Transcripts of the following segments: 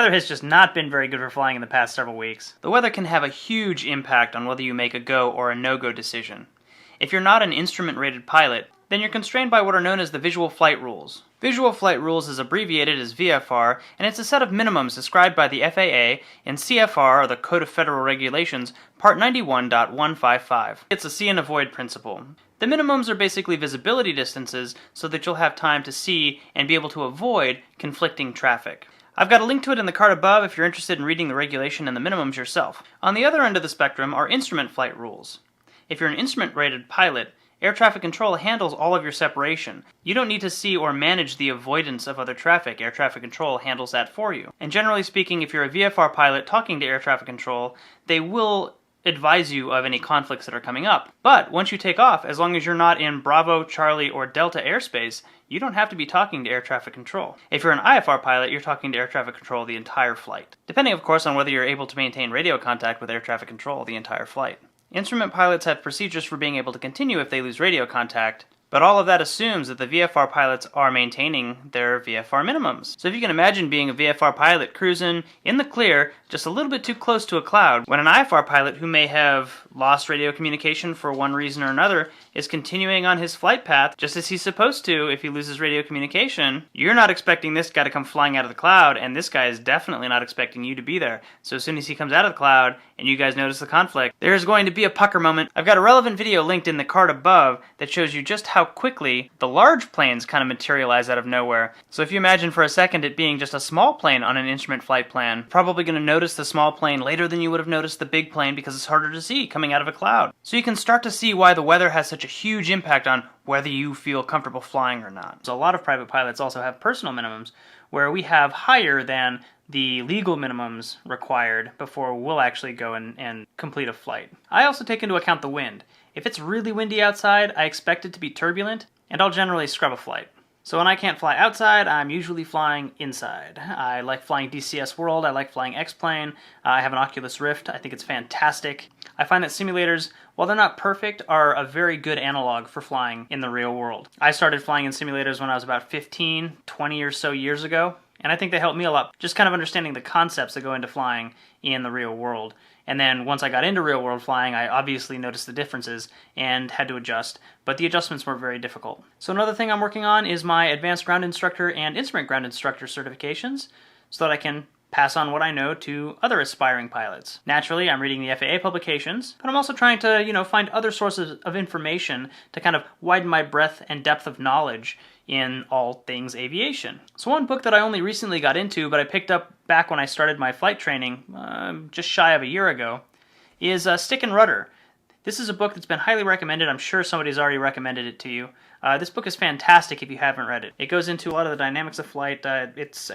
weather has just not been very good for flying in the past several weeks. The weather can have a huge impact on whether you make a go or a no-go decision. If you're not an instrument-rated pilot, then you're constrained by what are known as the Visual Flight Rules. Visual Flight Rules is abbreviated as VFR, and it's a set of minimums described by the FAA in CFR, or the Code of Federal Regulations, Part 91.155. It's a see and avoid principle. The minimums are basically visibility distances so that you'll have time to see and be able to avoid conflicting traffic. I've got a link to it in the card above if you're interested in reading the regulation and the minimums yourself. On the other end of the spectrum are instrument flight rules. If you're an instrument-rated pilot, air traffic control handles all of your separation. You don't need to see or manage the avoidance of other traffic. Air traffic control handles that for you. And generally speaking, if you're a VFR pilot talking to air traffic control, they will advise you of any conflicts that are coming up. But once you take off, as long as you're not in Bravo, Charlie, or Delta airspace, you don't have to be talking to air traffic control. If you're an IFR pilot, you're talking to air traffic control the entire flight, depending of course on whether you're able to maintain radio contact with air traffic control the entire flight. Instrument pilots have procedures for being able to continue if they lose radio contact, but all of that assumes that the VFR pilots are maintaining their VFR minimums. So if you can imagine being a VFR pilot cruising in the clear, just a little bit too close to a cloud, when an IFR pilot who may have lost radio communication for one reason or another is continuing on his flight path just as he's supposed to if he loses radio communication, you're not expecting this guy to come flying out of the cloud, and this guy is definitely not expecting you to be there. So as soon as he comes out of the cloud and you guys notice the conflict, there's going to be a pucker moment. I've got a relevant video linked in the card above that shows you just how quickly the large planes kind of materialize out of nowhere. So if you imagine for a second it being just a small plane on an instrument flight plan, probably going to notice the small plane later than you would have noticed the big plane because it's harder to see coming out of a cloud. So you can start to see why the weather has such a huge impact on whether you feel comfortable flying or not. So a lot of private pilots also have personal minimums where we have higher than the legal minimums required before we'll actually go and complete a flight. I also take into account the wind. If it's really windy outside, I expect it to be turbulent, and I'll generally scrub a flight. So when I can't fly outside, I'm usually flying inside. I like flying DCS World, I like flying X-Plane, I have an Oculus Rift, I think it's fantastic. I find that simulators, while they're not perfect, are a very good analog for flying in the real world. I started flying in simulators when I was about 15, 20 or so years ago, and I think they helped me a lot, just kind of understanding the concepts that go into flying in the real world. And then once I got into real world flying, I obviously noticed the differences and had to adjust, but the adjustments were very difficult. So another thing I'm working on is my Advanced Ground Instructor and Instrument Ground Instructor certifications so that I can pass on what I know to other aspiring pilots. Naturally, I'm reading the FAA publications, but I'm also trying to, find other sources of information to kind of widen my breadth and depth of knowledge in all things aviation. So one book that I only recently got into, but I picked up back when I started my flight training, just shy of a year ago, is Stick and Rudder. This is a book that's been highly recommended. I'm sure somebody's already recommended it to you. This book is fantastic if you haven't read it. It goes into a lot of the dynamics of flight. It's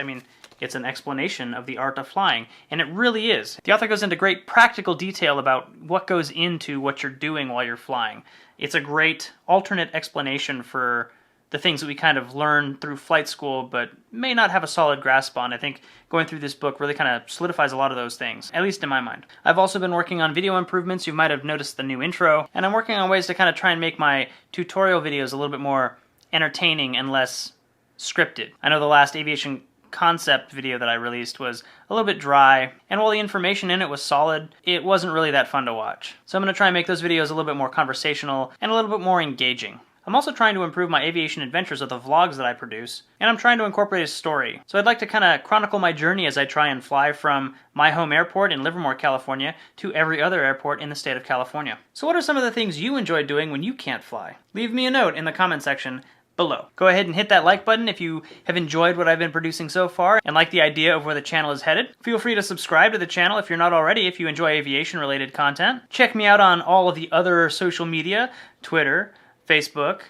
an explanation of the art of flying, and it really is. The author goes into great practical detail about what goes into what you're doing while you're flying. It's a great alternate explanation for the things that we kind of learn through flight school but may not have a solid grasp on. I think going through this book really kind of solidifies a lot of those things, at least in my mind. I've also been working on video improvements. You might have noticed the new intro, and I'm working on ways to kind of try and make my tutorial videos a little bit more entertaining and less scripted. I know the last aviation concept video that I released was a little bit dry, and while the information in it was solid, it wasn't really that fun to watch. So I'm going to try and make those videos a little bit more conversational and a little bit more engaging. I'm also trying to improve my aviation adventures with the vlogs that I produce, and I'm trying to incorporate a story. So I'd like to kind of chronicle my journey as I try and fly from my home airport in Livermore, California, to every other airport in the state of California. So what are some of the things you enjoy doing when you can't fly? Leave me a note in the comment section below. Go ahead and hit that like button if you have enjoyed what I've been producing so far and like the idea of where the channel is headed. Feel free to subscribe to the channel if you're not already, if you enjoy aviation related content. Check me out on all of the other social media, Twitter, Facebook,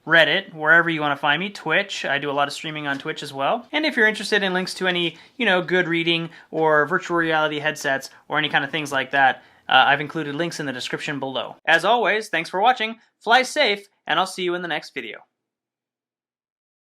Reddit, wherever you want to find me, Twitch. I do a lot of streaming on Twitch as well. And if you're interested in links to any, good reading or virtual reality headsets or any kind of things like that, I've included links in the description below. As always, thanks for watching, fly safe, and I'll see you in the next video.